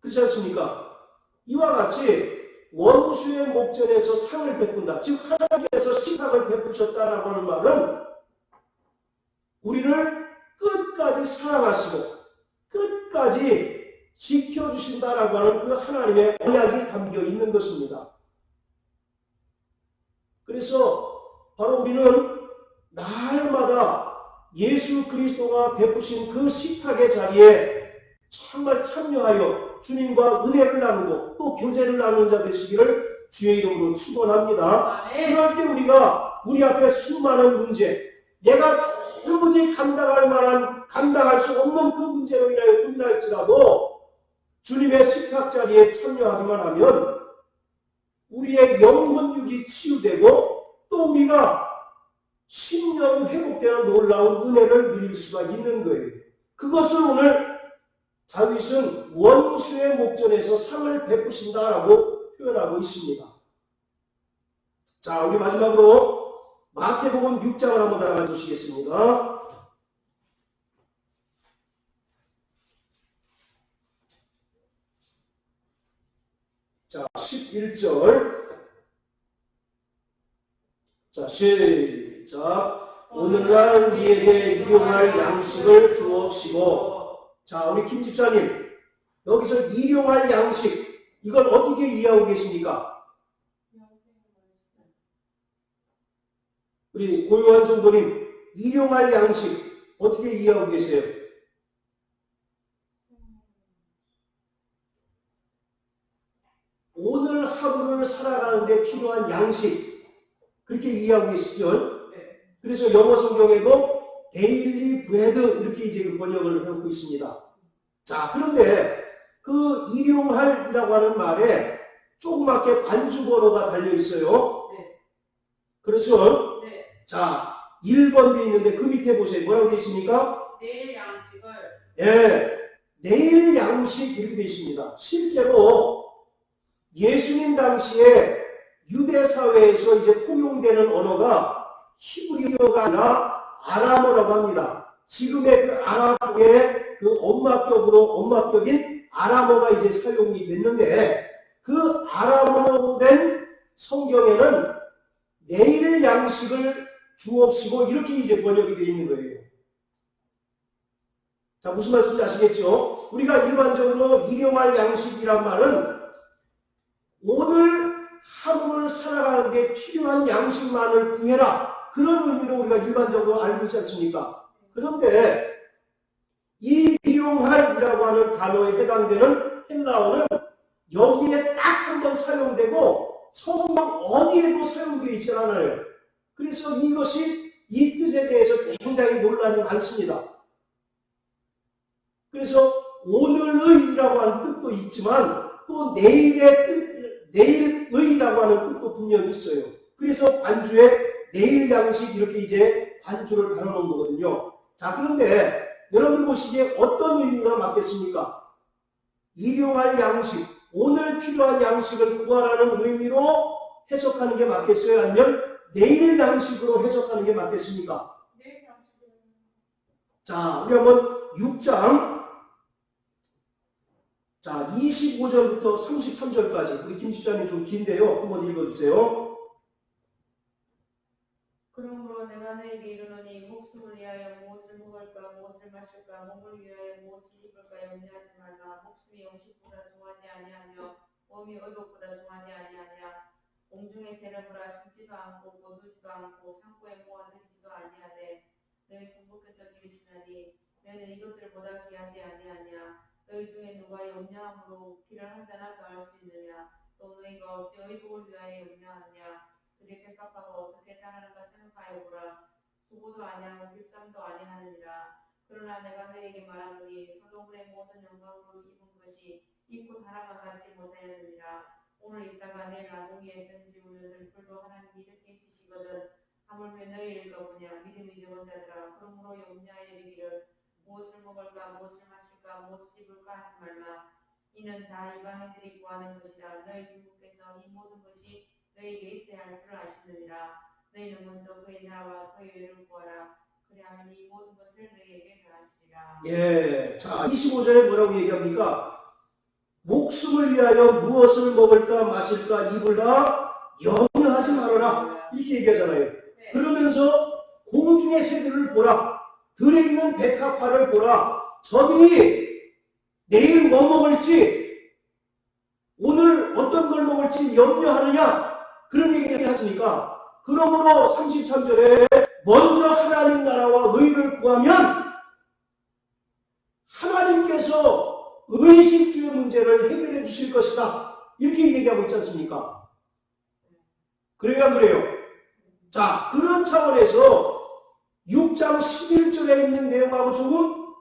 그렇지 않습니까? 이와 같이 원수의 목전에서 상을 베푼다. 즉 하나님께서 식탁을 베푸셨다라고 하는 말은 우리를 끝까지 사랑하시고 끝까지 지켜주신다라고 하는 그 하나님의 언약이 담겨 있는 것입니다. 그래서 바로 우리는 날마다 예수 그리스도가 베푸신 그 식탁의 자리에 정말 참여하여 주님과 은혜를 나누고 또 교제를 나누는 자 되시기를 주의 이름으로 축원합니다. 그럴 때 우리가 우리 앞에 수많은 문제, 내가 도무지 감당할 수 없는 그 문제로 인하여일지라도 주님의 식탁 자리에 참여하기만 하면 우리의 영혼육이 치유되고 또 우리가 신령 회복되는 놀라운 은혜를 누릴 수가 있는 거예요. 그것을 오늘 다윗은 원수의 목전에서 상을 베푸신다라고 표현하고 있습니다. 자, 우리 마지막으로 마태복음 6장을 한번 따라가 주시겠습니다. 자, 11절. 자, 시작. 오늘날 우리에게 일용할 양식을 주옵시고. 자, 우리 김 집사님, 여기서 일용할 양식, 이걸 어떻게 이해하고 계십니까? 우리 고요한 성도님, 일용할 양식, 어떻게 이해하고 계세요? 오늘 하루를 살아가는데 필요한 양식, 그렇게 이해하고 계시죠? 그래서 영어 성경에도 데일리 브레드 이렇게 이제 번역을 하고 있습니다. 자, 그런데 그 일용할이라고 하는 말에 조그맣게 반주번호가 달려 있어요. 그렇죠? 자, 1번도 있는데 그 밑에 보세요. 뭐라고 되어 있습니까? 내일 양식을. 예, 내일 양식 이렇게 되어 있습니다. 실제로 예수님 당시에 유대 사회에서 이제 통용되는 언어가 히브리어가 아니라 아람어라고 합니다. 지금의 그 아랍의 그 엄마격인 아람어가 이제 사용이 됐는데 그 아람어로 된 성경에는 내일 양식을 주옵시고 이렇게 이제 번역이 되어 있는 거예요. 자, 무슨 말씀인지 아시겠죠? 우리가 일반적으로 일용할 양식이란 말은 오늘 하루를 살아가는 데 필요한 양식만을 구해라. 그런 의미로 우리가 일반적으로 알고 있지 않습니까? 그런데 이 일용할이라고 하는 단어에 해당되는 헬라어는 여기에 딱 한 번 사용되고 성경 어디에도 사용되어 있지 않아요. 그래서 이것이 이 뜻에 대해서 굉장히 논란이 많습니다. 그래서 오늘의라고 하는 뜻도 있지만 또 내일의라고 하는 뜻도 분명히 있어요. 그래서 반주에 내일 양식 이렇게 이제 반주를 달아놓은 거거든요. 자, 그런데 여러분 보시기에 어떤 의미가 맞겠습니까? 일용할 양식, 오늘 필요한 양식을 구하라는 의미로 해석하는 게 맞겠어요? 아니면 내일 양식으로 해석하는 게 맞겠습니까? 내일 양식을. 자, 우리 한번 6장 자, 25절부터 33절까지 우리 김 집사님 좀 긴데요. 한번 읽어주세요. 그러므로 내가 너에게 이르노니 목숨을 위하여 무엇을 먹을까 무엇을 마실까 몸을 위하여 무엇을 입을까 염려하지 말라. 목숨이 음식보다 중하지 아니하며 몸이 의복보다 중하지 아니하냐. 공중의 새를 보라. 심지도 않고 거두지도 않고 창고에 모아두지도 아니하되 너희 주부께서 기르시나니 너희는 이것들보다 귀하지 아니하냐. 너희 중에 누가 염려함으로 길을 한잔하다 할 수 있느냐. 또 너희가 어찌 의복을 위하여 염려하느냐. 그리 백합화가 어떻게 자라는가 생각하여 보라. 수고도 아니하고 길쌈도 아니하느니라. 그러나 내가 너희에게 말하노니 솔로몬의 모든 영광으로 입은 것이 입고 하나만 갖지 못하였느니라. 오늘 있다가 내일 나무위에 던지우는 들풀도 하나님이 이렇게 입히시거든. 하물며 너희를 거보냐. 믿음이 적은 자들아. 그러므로 염려하여 이르기를 무엇을 먹을까 무엇을 마실까 무엇을 입을까 하지 말라. 이는 다 이방인들이 구하는 것이라. 너희 주님께서 이 모든 것이 너희에게 있어야 할 줄 아시느니라. 너희는 먼저 그의 나라와 그의 의를 구하라. 그리하면 이 모든 것을 너희에게 더하시리라. 예, 자 25절에 뭐라고 얘기합니까? 목숨을 위하여 무엇을 먹을까 마실까 입을까 염려하지 말아라 이렇게 얘기하잖아요. 네. 그러면서 공중의 새들을 보라. 들에 있는 백합화를 보라. 저들이 내일 뭐 먹을지 오늘 어떤 걸 먹을지 염려하느냐 그런 얘기를 하시니까 그러므로 33절에 먼저 하나님 나라와 의를 구하면 하나님께서 의식주의 문제를 해결해 주실 것이다 이렇게 얘기하고 있지 않습니까? 그래요 안 그래요? 자, 그런 차원에서 6장 11절에 있는 내용하고 조금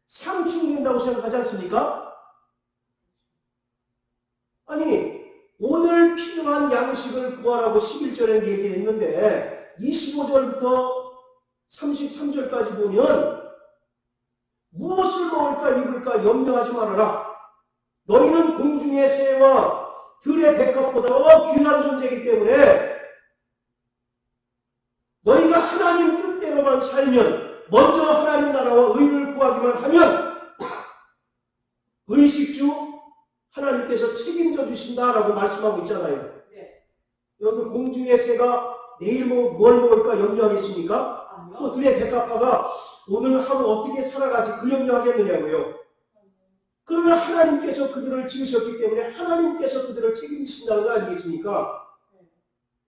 상충된다고 생각하지 않습니까? 아니 오늘 필요한 양식을 구하라고 11절에 얘기를 했는데 25절부터 33절까지 보면 무엇을 먹을까 입을까 염려하지 말아라. 너희는 공중의 새와 들의 백합보다 더 귀한 존재이기 때문에 너희가 하나님 뜻대로만 살면 먼저 하나님 나라와 의를 구하기만 하면 의식주 하나님께서 책임져 주신다. 것이다 라고 말씀하고 있잖아요. 네. 여러분 공중의 새가 내일 뭘 먹을까 염려하겠습니까? 아니요. 또 둘의 백합화가 오늘 하루 어떻게 살아가지 그 염려하겠느냐고요. 그러나 하나님께서 그들을 지으셨기 때문에 하나님께서 그들을 책임지신다는 거 아니겠습니까?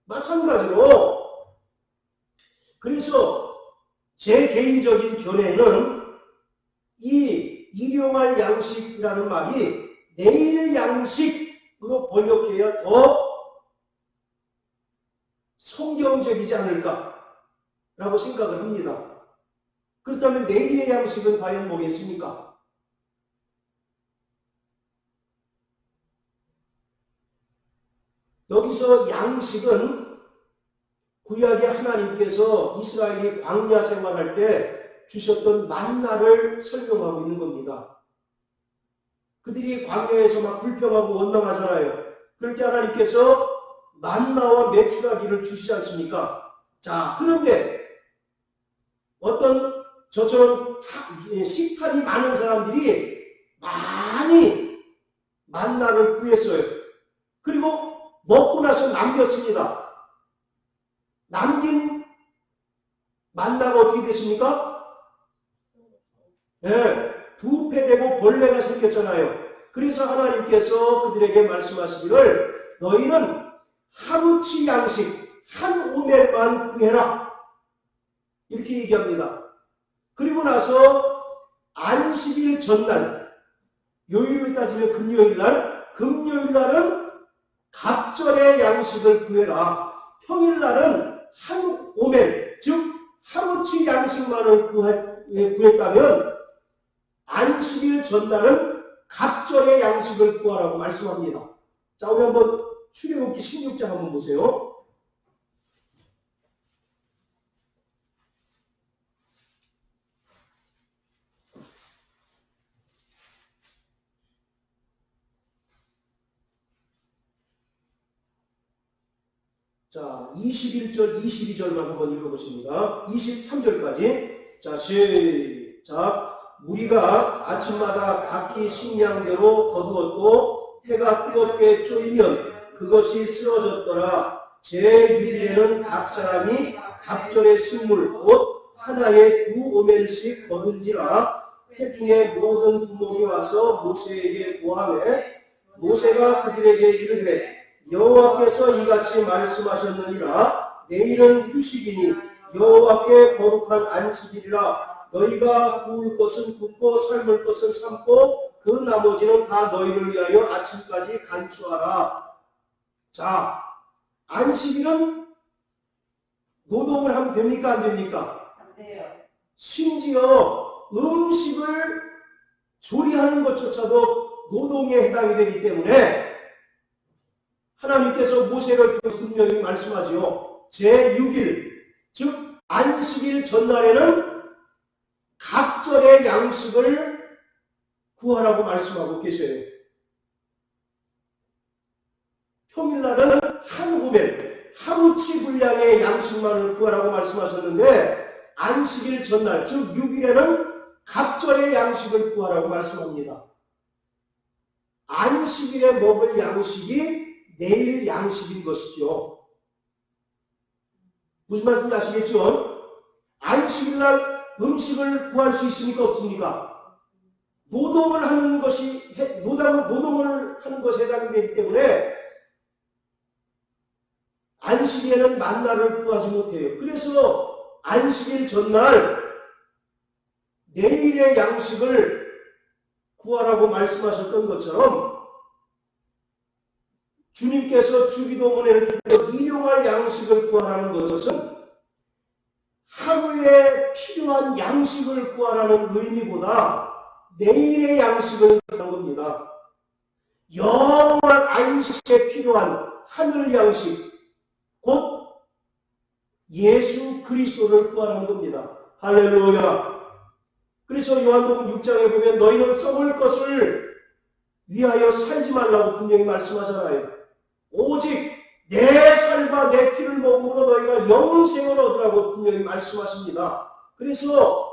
마찬가지로 그래서 제 개인적인 견해는 이 일용할 양식이라는 말이 내일 양식으로 번역해야 더 성경적이지 않을까라고 생각을 합니다. 그렇다면 내일의 양식은 과연 뭐겠습니까? 여기서 양식은 구약의 하나님께서 이스라엘이 광야 생활할 때 주셨던 만나를 설명하고 있는 겁니다. 그들이 광야에서 막 불평하고 원망하잖아요. 그럴 때 하나님께서 만나와 메추라기를 주시지 않습니까? 자, 그런데 어떤 저처럼 식탐이 많은 사람들이 많이 만나를 구했어요. 그리고 먹고 나서 남겼습니다. 남긴 만나가 어떻게 됐습니까? 네, 부패되고 벌레가 생겼잖아요. 그래서 하나님께서 그들에게 말씀하시기를 너희는 하루치 양식 한 오멜만 구해라. 이렇게 얘기합니다. 그리고 나서 안식일 전날, 요일을 따지면 금요일날은 갑절의 양식을 구해라. 평일날은 한 오멜, 즉 하루치 양식만을 구했다면 안식일 전날은 갑절의 양식을 구하라고 말씀합니다. 자, 우리 한번 출애굽기 16장 한번 보세요. 자, 21절, 22절만 한번 읽어보십니다. 23절까지. 자, 시작. 무리가 아침마다 각기 식량대로 거두었고 해가 뜨겁게 쪼이면 그것이 쓰러졌더라. 제6일에는 각 사람이 갑절의 식물 곧 하나에 2오멜씩 거둔지라. 회중의 모든 두목이 와서 모세에게 고하매 모세가 그들에게 이르되 여호와께서 이같이 말씀하셨느니라. 내일은 휴식이니 여호와께 거룩한 안식일이라. 너희가 구울 것은 굽고 삶을 것은 삶고 그 나머지는 다 너희를 위하여 아침까지 간수하라. 자, 안식일은 노동을 하면 됩니까? 안 됩니까? 안 돼요. 심지어 음식을 조리하는 것조차도 노동에 해당이 되기 때문에 하나님께서 모세를 분명히 말씀하지요. 제6일, 즉 안식일 전날에는 각절의 양식을 구하라고 말씀하고 계세요. 평일날은 한 오멜, 하루치 분량의 양식만을 구하라고 말씀하셨는데 안식일 전날, 즉 6일에는 갑절의 양식을 구하라고 말씀합니다. 안식일에 먹을 양식이 내일 양식인 것이죠. 무슨 말인지 아시겠죠? 안식일날 음식을 구할 수 있습니까? 없습니까? 노동을 하는 것이 해당되기 때문에 안식일에는 만나를 구하지 못해요. 그래서 안식일 전날 내일의 양식을 구하라고 말씀하셨던 것처럼 주님께서 주기도문에 일용할 양식을 구하라는 것은 하루에 필요한 양식을 구하라는 의미보다 내일의 양식을 구하는 겁니다. 영원한 안식에 필요한 하늘 양식, 곧 예수 그리스도를 구하는 겁니다. 할렐루야. 그래서 요한복음 6장에 보면 너희는 썩을 것을 위하여 살지 말라고 분명히 말씀하잖아요. 오직 내 살과 내 피를 먹음으로 너희가 영생을 얻으라고 분명히 말씀하십니다. 그래서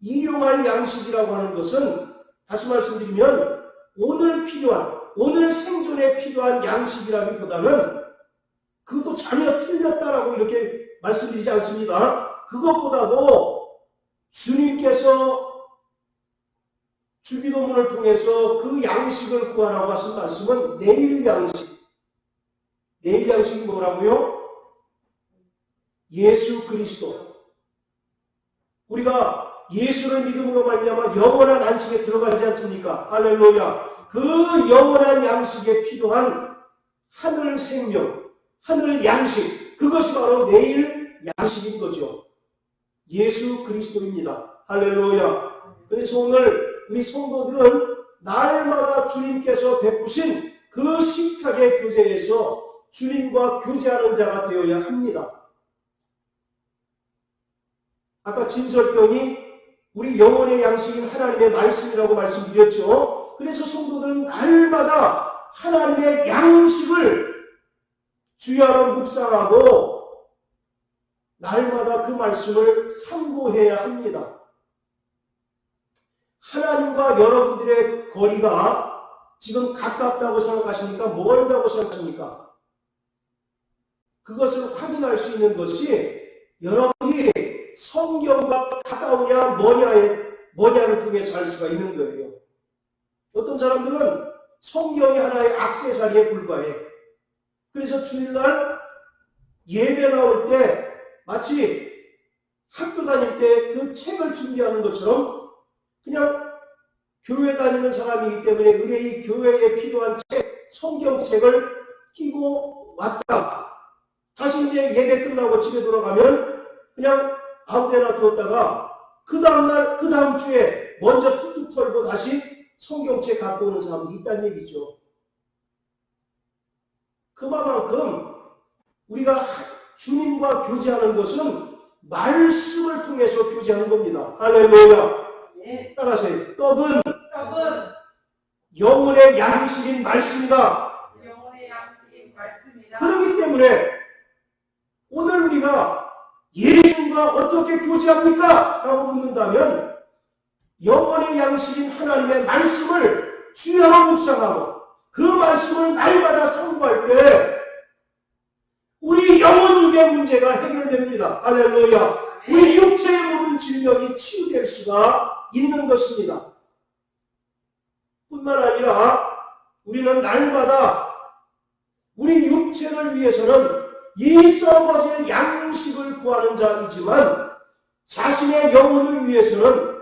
일용할 양식이라고 하는 것은 다시 말씀드리면 오늘 필요한 오늘 생존에 필요한 양식이라기보다는 그것도 전혀 틀렸다라고 이렇게 말씀드리지 않습니다. 그것보다도 주님께서 주기도문을 통해서 그 양식을 구하라고 하신 말씀은 내일 양식. 내일 양식이 뭐라고요? 예수 그리스도. 우리가 예수를 믿음으로 말미암아 영원한 안식에 들어가지 않습니까? 할렐루야. 그 영원한 양식에 필요한 하늘 생명, 하늘 양식, 그것이 바로 내일 양식인 거죠. 예수 그리스도입니다. 할렐루야. 그래서 오늘 우리 성도들은 날마다 주님께서 베푸신 그 식탁의 교제에서 주님과 교제하는 자가 되어야 합니다. 아까 진설병이 우리 영혼의 양식인 하나님의 말씀이라고 말씀드렸죠. 그래서 성도들은 날마다 하나님의 양식을 주야로 묵상하고 날마다 그 말씀을 참고해야 합니다. 하나님과 여러분들의 거리가 지금 가깝다고 생각하십니까? 멀다고 생각하십니까? 그것을 확인할 수 있는 것이 여러분이 성경과 가까우냐 뭐냐를 통해서 알 수가 있는 거예요. 어떤 사람들은 성경이 하나의 액세서리에 불과해. 그래서 주일날 예배 나올 때 마치 학교 다닐 때 그 책을 준비하는 것처럼 그냥 교회 다니는 사람이기 때문에 의뢰의 교회에 필요한 책, 성경책을 끼고 왔다. 다시 이제 예배 끝나고 집에 돌아가면 그냥 아무데나 두었다가 그 다음날, 그 다음 주에 먼저 툭툭 털고 다시 성경책 갖고 오는 사람이 있다는 얘기죠. 그만큼 우리가 주님과 교제하는 것은 말씀을 통해서 교제하는 겁니다. 할렐루야. 네. 따라하세요. 떡은 떡은 영혼의 양식인 말씀이다. 영혼의 양식인 말씀이다. 그렇기 때문에 오늘 우리가 예수님과 어떻게 교제합니까? 라고 묻는다면 영혼의 양식인 하나님의 말씀을 주야로 묵상하고 그 말씀을 날마다 상고할 때 우리 영혼의 문제가 해결됩니다. 할렐루야. 우리 육체의 모든 질병이 치유될 수가 있는 것입니다. 뿐만 아니라 우리는 날마다 우리 육체를 위해서는 이 썩어질 양식을 구하는 자이지만 자신의 영혼을 위해서는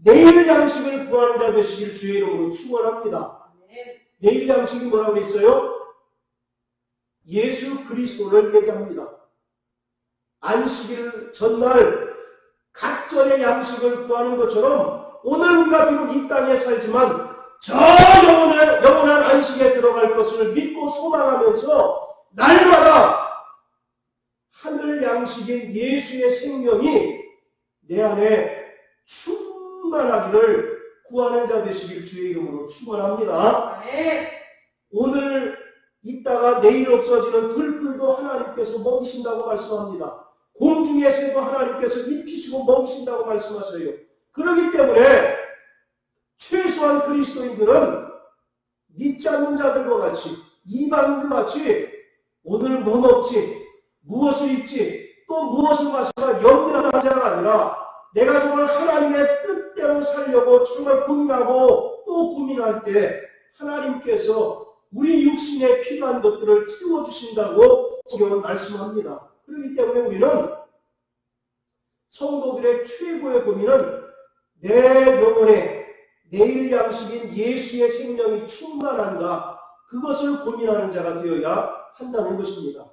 내일 양식을 구하는 자 되시길 주의 이름으로 축원합니다. 내일 양식이 뭐라고 했어요? 예수 그리스도를 얘기합니다. 안식일 전날 각절의 양식을 구하는 것처럼 오늘 우리가 비록 이 땅에 살지만 저 영원한 안식에 들어갈 것을 믿고 소망하면서 날마다 하늘 양식인 예수의 생명이 내 안에 충만하기를 구하는 자 되시길 주의 이름으로 축원합니다. 오늘 있다가 내일 없어지는 들풀도 하나님께서 먹이신다고 말씀합니다. 공중의 새도 하나님께서 입히시고 먹이신다고 말씀하셔요. 그렇기 때문에 최소한 그리스도인들은 믿지 않는 자들과 같이 이방인들과 같이 오늘 뭐 먹지, 무엇을 입지, 또 무엇을 마시나 염려하는 자가 아니라 내가 정말 하나님의 뜻대로 살려고 정말 고민하고 또 고민할 때 하나님께서 우리 육신에 필요한 것들을 채워주신다고 성경은 말씀합니다. 그렇기 때문에 우리는 성도들의 최고의 고민은 내 영혼에 내일 양식인 예수의 생명이 충만한가 그것을 고민하는 자가 되어야 한다는 것입니다.